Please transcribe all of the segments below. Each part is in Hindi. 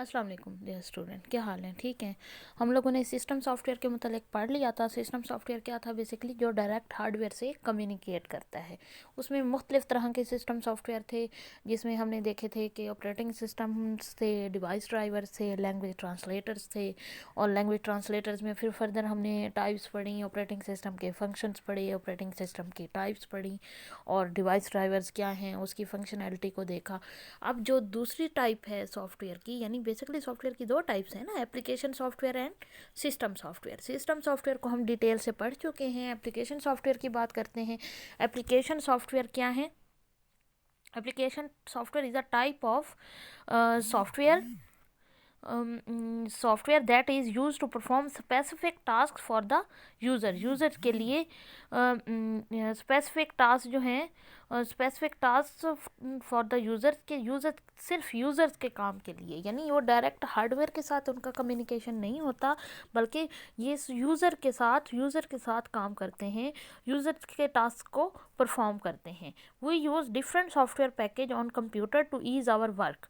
अस्सलाम वालेकुम डियर स्टूडेंट, क्या हाल है? ठीक है। हम लोगों ने सिस्टम सॉफ्टवेयर के मतलब पढ़ लिया था। सिस्टम सॉफ्टवेयर क्या था? बेसिकली जो डायरेक्ट हार्डवेयर से कम्युनिकेट करता है। उसमें मुख्तलिफ तरह के सिस्टम सॉफ्टवेयर थे, जिसमें हमने देखे थे कि ऑपरेटिंग सिस्टम्स थे, डिवाइस ड्राइवर्स थे, लैंग्वेज ट्रांसलेटर्स थे। और लैंग्वेज ट्रांसलेटर्स में फिर फर्दर हमने टाइप्स पढ़ी, ऑपरेटिंग सिस्टम के फंक्शंस पढ़े, ऑपरेटिंग सिस्टम की टाइप्स पढ़ी, और डिवाइस ड्राइवर्स क्या हैं उसकी फंक्शनैलिटी को देखा। अब जो दूसरी टाइप है सॉफ्टवेयर की, यानी बेसिकली सॉफ्टवेयर की दो टाइप्स हैं ना, application software and system software. System software को हम डिटेल से पढ़ चुके हैं। एप्लीकेशन सॉफ्टवेयर की बात करते हैं। एप्लीकेशन सॉफ्टवेयर क्या है? Application software is a type of software software that is use to perform specific task for the user. User के लिए स्पेसिफिक टास्क जो हैं, specific task for the user के, यूज़र सिर्फ यूज़र्स के काम के लिए, यानी वो डायरेक्ट हार्डवेयर के साथ उनका कम्युनिकेशन नहीं होता, बल्कि ये यूज़र के साथ काम करते हैं, यूज़र के टास्क को परफॉर्म करते हैं। We use different software package on computer to ease our work.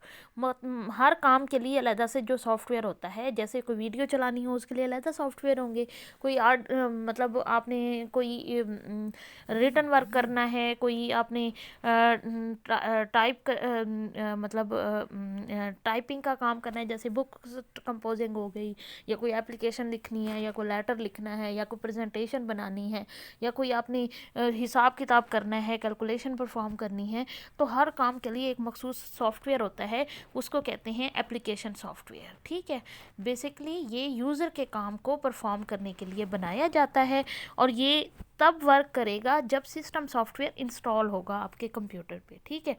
हर काम के लिए अलग से जो सॉफ्टवेयर होता है, जैसे कोई वीडियो चलानी हो उसके लिए अलग सॉफ्टवेयर होंगे, कोई आर्ट मतलब आपने कोई रिटन वर्क करना है, कोई आपने टाइप मतलब टाइपिंग का काम करना है, जैसे बुक कंपोजिंग हो गई, या कोई एप्लीकेशन लिखनी है, या कोई लेटर लिखना है, या कोई प्रेजेंटेशन बनानी है, या कोई आपने हिसाब किताब करना है, कैलकुलेशन परफॉर्म करनी है, तो हर काम के लिए एक मखसूस सॉफ्टवेयर होता है, उसको कहते हैं एप्लीकेशन सॉफ्टवेयर। ठीक है। बेसिकली ये यूज़र के काम को परफॉर्म करने के लिए बनाया जाता है, और ये तब वर्क करेगा जब सिस्टम सॉफ्टवेयर इंस्टॉल होगा आपके कंप्यूटर पे। ठीक है।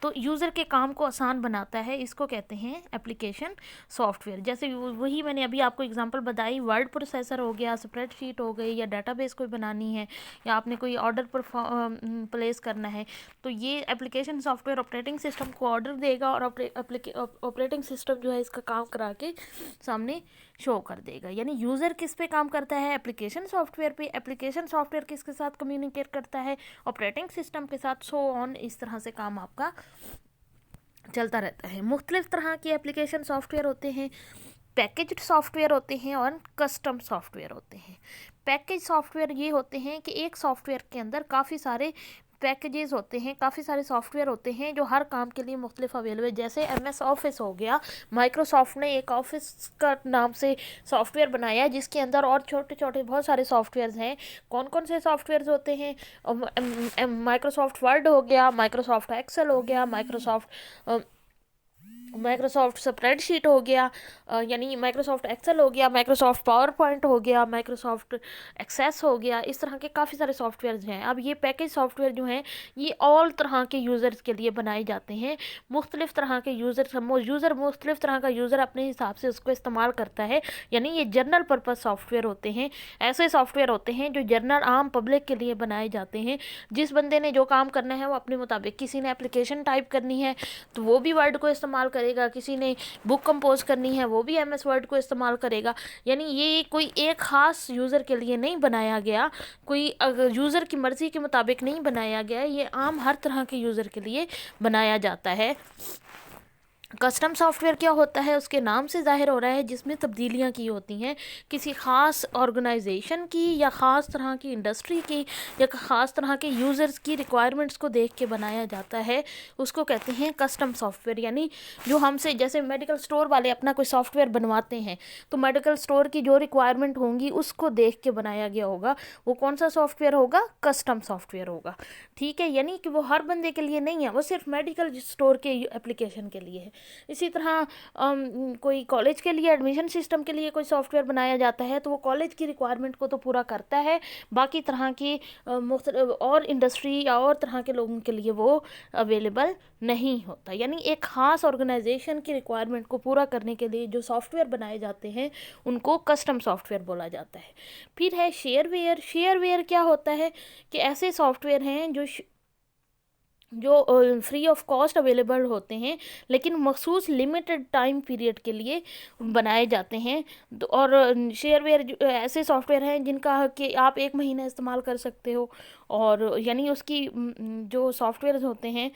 तो यूज़र के काम को आसान बनाता है, इसको कहते हैं एप्लीकेशन सॉफ्टवेयर। जैसे वही मैंने अभी आपको एग्जांपल बताई, वर्ड प्रोसेसर हो गया, स्प्रेडशीट हो गई, या डाटाबेस कोई बनानी है, या आपने कोई ऑर्डर प्लेस करना है, तो ये एप्लीकेशन सॉफ्टवेयर ऑपरेटिंग सिस्टम को ऑर्डर देगा, और ऑपरेटिंग सिस्टम जो है इसका काम करा के सामने शो कर देगा। यानी यूज़र किस पे काम करता है? एप्लीकेशन सॉफ्टवेयर पे। एप्लीकेशन सॉफ्टवेयर किसके साथ कम्युनिकेट करता है? ऑपरेटिंग सिस्टम के साथ। सो ऑन, इस तरह से काम आपका चलता रहता है। मुख्तलिफ तरह के एप्लीकेशन सॉफ्टवेयर होते हैं। पैकेज्ड सॉफ्टवेयर होते हैं और कस्टम सॉफ्टवेयर होते हैं। पैकेज सॉफ्टवेयर ये होते हैं कि एक सॉफ्टवेयर के अंदर काफ़ी सारे पैकेजेस होते हैं, काफ़ी सारे सॉफ्टवेयर होते हैं जो हर काम के लिए मुख्तलिफ अवेलेबल है। जैसे MS ऑफिस हो गया, माइक्रोसॉफ्ट ने एक ऑफिस का नाम से सॉफ्टवेयर बनाया है, जिसके अंदर और छोटे छोटे बहुत सारे सॉफ्टवेयर्स हैं। कौन कौन से सॉफ्टवेयर्स होते हैं? माइक्रोसॉफ्ट वर्ड हो गया, माइक्रोसॉफ्ट एक्सेल हो गया, माइक्रोसॉफ्ट स्प्रेडशीट हो गया, यानी माइक्रोसॉफ्ट एक्सेल हो गया, माइक्रोसॉफ्ट पावर पॉइंट हो गया, माइक्रोसॉफ्ट एक्सेस हो गया। इस तरह के काफ़ी सारे सॉफ्टवेयर हैं। अब ये पैकेज सॉफ्टवेयर जो हैं, ये ऑल तरह के यूज़र्स के लिए बनाए जाते हैं। मुख्तलिफ तरह के यूज़र मुख्तलिफ तरह का यूज़र अपने हिसाब से उसको इस्तेमाल करता है, यानी ये जनरल पर्पज़ सॉफ्टवेयर होते हैं। ऐसे सॉफ्टवेयर होते हैं जो जनरल आम पब्लिक के लिए बनाए जाते हैं। जिस बंदे ने जो काम करना है वो अपने मुताबिक, किसी ने एप्लीकेशन टाइप करनी है तो वो भी वर्ड को इस्तेमाल करेगा, किसी ने बुक कंपोज करनी है वो भी MS वर्ड को इस्तेमाल करेगा। यानी ये कोई एक ख़ास यूज़र के लिए नहीं बनाया गया, कोई अगर यूज़र की मर्ज़ी के मुताबिक नहीं बनाया गया, ये आम हर तरह के यूज़र के लिए बनाया जाता है। कस्टम सॉफ्टवेयर क्या होता है? उसके नाम से ज़ाहिर हो रहा है, जिसमें तब्दीलियाँ की होती हैं, किसी ख़ास ऑर्गेनाइजेशन की, या ख़ास तरह की इंडस्ट्री की, या ख़ास तरह के यूज़र्स की रिक्वायरमेंट्स को देख के बनाया जाता है, उसको कहते हैं कस्टम सॉफ्टवेयर। यानी जो हमसे, जैसे मेडिकल स्टोर वाले अपना कोई सॉफ्टवेयर बनवाते हैं, तो मेडिकल स्टोर की जो रिक्वायरमेंट होंगी उसको देख के बनाया गया होगा। वो कौन सा सॉफ्टवेयर होगा? कस्टम सॉफ्टवेयर होगा। ठीक है। यानी कि वो हर बंदे के लिए नहीं है, वो सिर्फ मेडिकल स्टोर के एप्लीकेशन के लिए है। इसी तरह कोई कॉलेज के लिए, एडमिशन सिस्टम के लिए कोई सॉफ्टवेयर बनाया जाता है, तो वो कॉलेज की रिक्वायरमेंट को तो पूरा करता है, बाकी तरह की और इंडस्ट्री या और तरह के लोगों के लिए वो अवेलेबल नहीं होता। यानी एक ख़ास ऑर्गेनाइजेशन की रिक्वायरमेंट को पूरा करने के लिए जो सॉफ्टवेयर बनाए जाते हैं उनको कस्टम सॉफ्टवेयर बोला जाता है। फिर है शेयरवेयर। शेयरवेयर क्या होता है? कि ऐसे सॉफ्टवेयर हैं जो फ्री ऑफ कॉस्ट अवेलेबल होते हैं, लेकिन मखसूस लिमिटेड टाइम पीरियड के लिए बनाए जाते हैं। और शेयरवेयर ऐसे सॉफ्टवेयर हैं जिनका कि आप 1 महीना इस्तेमाल कर सकते हो, और यानी उसकी जो सॉफ्टवेयर होते हैं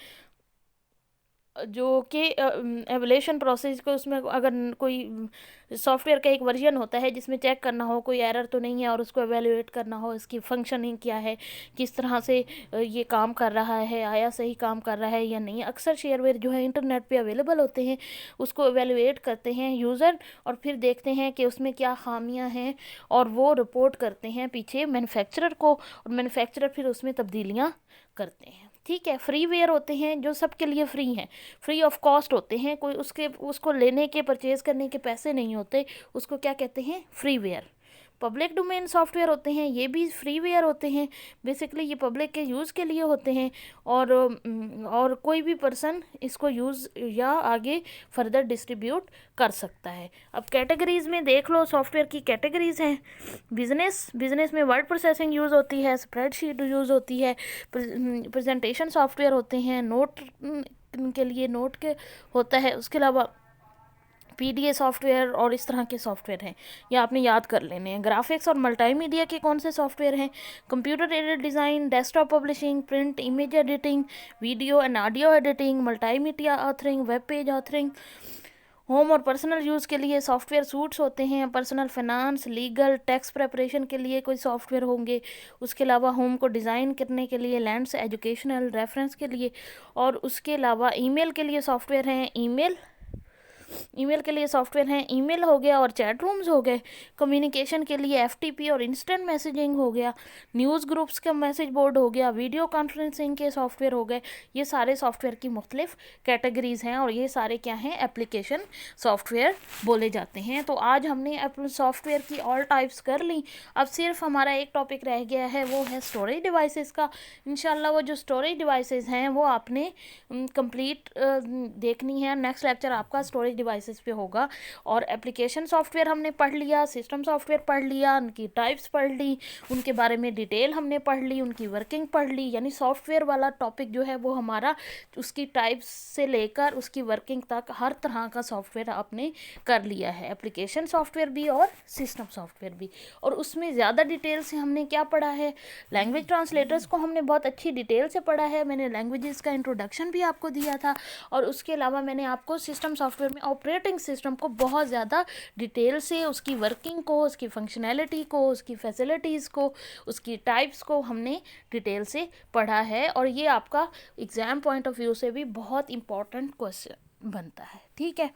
जो कि एवोल्यूशन प्रोसेस को, उसमें अगर कोई सॉफ्टवेयर का एक वर्जन होता है जिसमें चेक करना हो कोई एरर तो नहीं है और उसको एवेल्युएट करना हो, इसकी फंक्शनिंग क्या है, किस तरह से ये काम कर रहा है, आया सही काम कर रहा है या नहीं। अक्सर शेयरवेयर जो है इंटरनेट पे अवेलेबल होते हैं, उसको एवेल्युएट करते हैं यूज़र और फिर देखते हैं कि उसमें क्या खामियां हैं और वो रिपोर्ट करते हैं पीछे मैन्युफैक्चरर को, और मैन्युफैक्चरर फिर उसमें तब्दीलियाँ करते हैं। ठीक है, फ्रीवेयर होते हैं जो सबके लिए फ्री हैं, फ्री ऑफ कॉस्ट होते हैं, कोई उसको लेने के परचेज़ करने के पैसे नहीं होते, उसको क्या कहते हैं, फ्रीवेयर। पब्लिक डोमेन सॉफ्टवेयर होते हैं, ये भी फ्रीवेयर होते हैं, बेसिकली ये पब्लिक के यूज़ के लिए होते हैं और कोई भी पर्सन इसको यूज़ या आगे फर्दर डिस्ट्रीब्यूट कर सकता है। अब कैटेगरीज़ में देख लो, सॉफ्टवेयर की कैटेगरीज़ हैं। बिजनेस में वर्ड प्रोसेसिंग यूज़ होती है, स्प्रेडशीट यूज़ होती है, प्रेजेंटेशन सॉफ्टवेयर होते हैं, नोट के लिए नोट के होता है, उसके अलावा पीडीए सॉफ्टवेयर और इस तरह के सॉफ्टवेयर हैं, ये आपने याद कर लेने हैं। ग्राफिक्स और मल्टीमीडिया के कौन से सॉफ्टवेयर हैं, computer aided design, desktop publishing, print image editing, video and audio editing, multimedia authoring, web page authoring. Home और पर्सनल यूज़ के लिए सॉफ्टवेयर सूट्स होते हैं, personal finance, legal, tax preparation के लिए कोई सॉफ्टवेयर होंगे, उसके अलावा होम को डिज़ाइन करने के लिए, लैंड्स, एजुकेशनल रेफरेंस के लिए, और उसके अलावा ईमेल के लिए सॉफ्टवेयर हैं, ईमेल के लिए सॉफ्टवेयर हैं, ईमेल हो गया और चैट रूम्स हो गए, कम्युनिकेशन के लिए एफटीपी और इंस्टेंट मैसेजिंग हो गया, न्यूज़ ग्रुप्स का मैसेज बोर्ड हो गया, वीडियो कॉन्फ्रेंसिंग के सॉफ्टवेयर हो गए। ये सारे सॉफ्टवेयर की मुख्तलिफ कैटेगरीज़ हैं और ये सारे क्या हैं, एप्लीकेशन सॉफ्टवेयर बोले जाते हैं। तो आज हमने सॉफ्टवेयर की ऑल टाइप्स कर ली, अब सिर्फ हमारा एक टॉपिक रह गया है, वो है स्टोरेज डिवाइसेस का। इंशाल्लाह वो जो स्टोरेज डिवाइसेस हैं वो आपने कंप्लीट देखनी है। नेक्स्ट लेक्चर आपका स्टोरेज डिवाइसेस पे होगा। और एप्लीकेशन सॉफ्टवेयर हमने पढ़ लिया, सिस्टम सॉफ्टवेयर पढ़ लिया, उनकी टाइप्स पढ़ ली, उनके बारे में डिटेल हमने पढ़ ली, उनकी वर्किंग पढ़ ली। यानी सॉफ्टवेयर वाला टॉपिक जो है वो हमारा उसकी टाइप्स से लेकर उसकी वर्किंग तक हर तरह का सॉफ्टवेयर आपने कर लिया है, एप्लीकेशन सॉफ्टवेयर भी और सिस्टम सॉफ्टवेयर भी। और उसमें ज़्यादा डिटेल से हमने क्या पढ़ा है, लैंग्वेज ट्रांसलेटर्स को हमने बहुत अच्छी डिटेल से पढ़ा है, मैंने लैंग्वेजेस का इंट्रोडक्शन भी आपको दिया था। और उसके अलावा मैंने आपको सिस्टम सॉफ्टवेयर में ऑपरेटिंग सिस्टम को बहुत ज़्यादा डिटेल से, उसकी वर्किंग को, उसकी फंक्शनैलिटी को, उसकी फैसिलिटीज़ को, उसकी टाइप्स को हमने डिटेल से पढ़ा है। और ये आपका एग्ज़ाम पॉइंट ऑफ व्यू से भी बहुत इम्पॉर्टेंट क्वेश्चन बनता है। ठीक है।